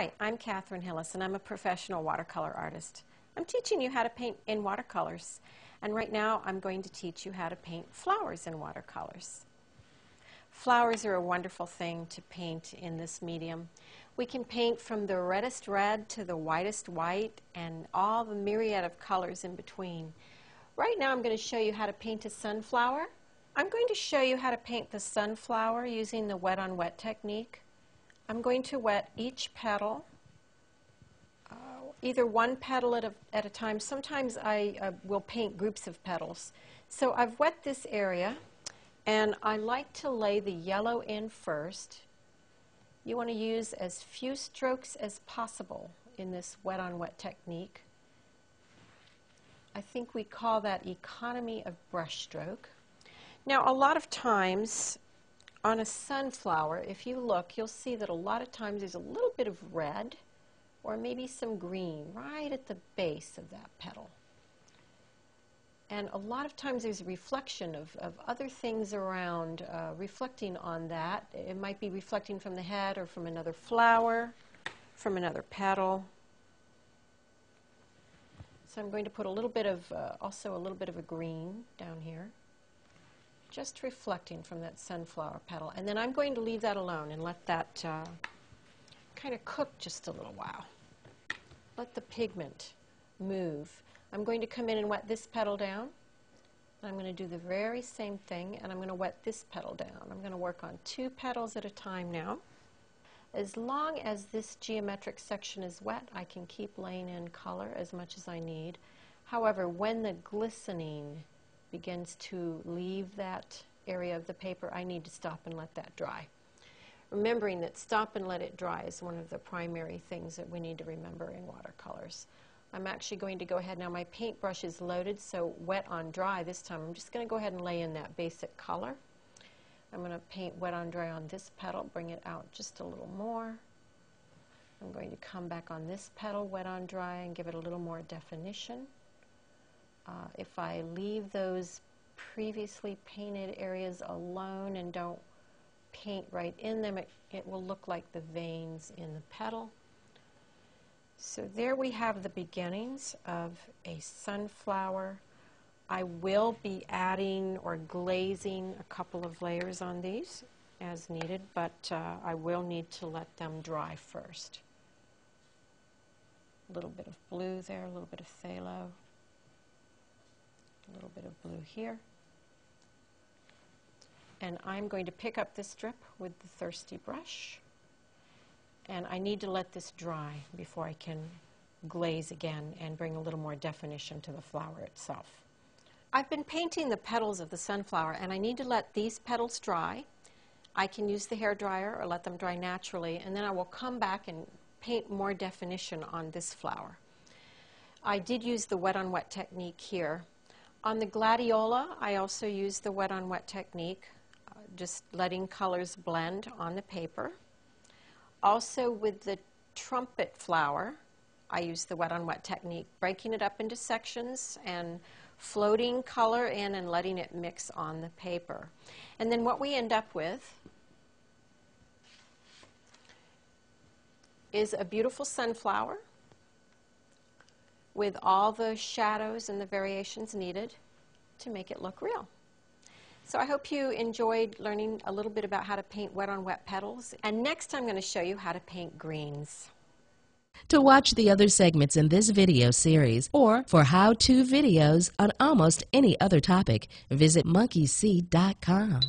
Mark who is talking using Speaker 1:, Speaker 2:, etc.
Speaker 1: Hi, I'm Catherine Hillis and I'm a professional watercolor artist. I'm teaching you how to paint in watercolors, and right now I'm going to teach you how to paint flowers in watercolors. Flowers are a wonderful thing to paint in this medium. We can paint from the reddest red to the whitest white and all the myriad of colors in between. Right now I'm going to show you how to paint a sunflower. I'm going to show you how to paint the sunflower using the wet on wet technique. I'm going to wet each petal, either one petal at a time. Sometimes I will paint groups of petals. So I've wet this area, and I like to lay the yellow in first. You want to use as few strokes as possible in this wet on wet technique. I think we call that economy of brush stroke. Now, a lot of times on a sunflower, if you look, you'll see that a lot of times there's a little bit of red or maybe some green right at the base of that petal. And a lot of times there's a reflection of other things around reflecting on that. It might be reflecting from the head or from another flower, from another petal. So I'm going to put a little bit of, also a little bit of a green down here, just reflecting from that sunflower petal. And then I'm going to leave that alone and let that kind of cook just a little while. Let the pigment move. I'm going to come in and wet this petal down. I'm going to do the very same thing, and I'm going to wet this petal down. I'm going to work on 2 petals at a time now. As long as this geometric section is wet, I can keep laying in color as much as I need. However, when the glistening begins to leave that area of the paper, I need to stop and let that dry. Remembering that stop and let it dry is one of the primary things that we need to remember in watercolors. I'm actually going to go ahead now. My paintbrush is loaded, so wet on dry this time. I'm just going to go ahead and lay in that basic color. I'm going to paint wet on dry on this petal, bring it out just a little more. I'm going to come back on this petal, wet on dry, and give it a little more definition. If I leave those previously painted areas alone and don't paint right in them, it will look like the veins in the petal. So there we have the beginnings of a sunflower. I will be adding or glazing a couple of layers on these as needed, but I will need to let them dry first. A little bit of blue there, a little bit of phthalo. A little bit of blue here. And I'm going to pick up this strip with the thirsty brush. And I need to let this dry before I can glaze again and bring a little more definition to the flower itself. I've been painting the petals of the sunflower, and I need to let these petals dry. I can use the hairdryer or let them dry naturally, and then I will come back and paint more definition on this flower. I did use the wet on wet technique here. On the gladiola, I also used the wet on wet technique, just letting colors blend on the paper. Also with the trumpet flower, I used the wet on wet technique, breaking it up into sections and floating color in and letting it mix on the paper. And then what we end up with is a beautiful sunflower with all the shadows and the variations needed to make it look real. So I hope you enjoyed learning a little bit about how to paint wet on wet petals. And next I'm going to show you how to paint greens.
Speaker 2: To watch the other segments in this video series or for how-to videos on almost any other topic, visit monkeyseed.com.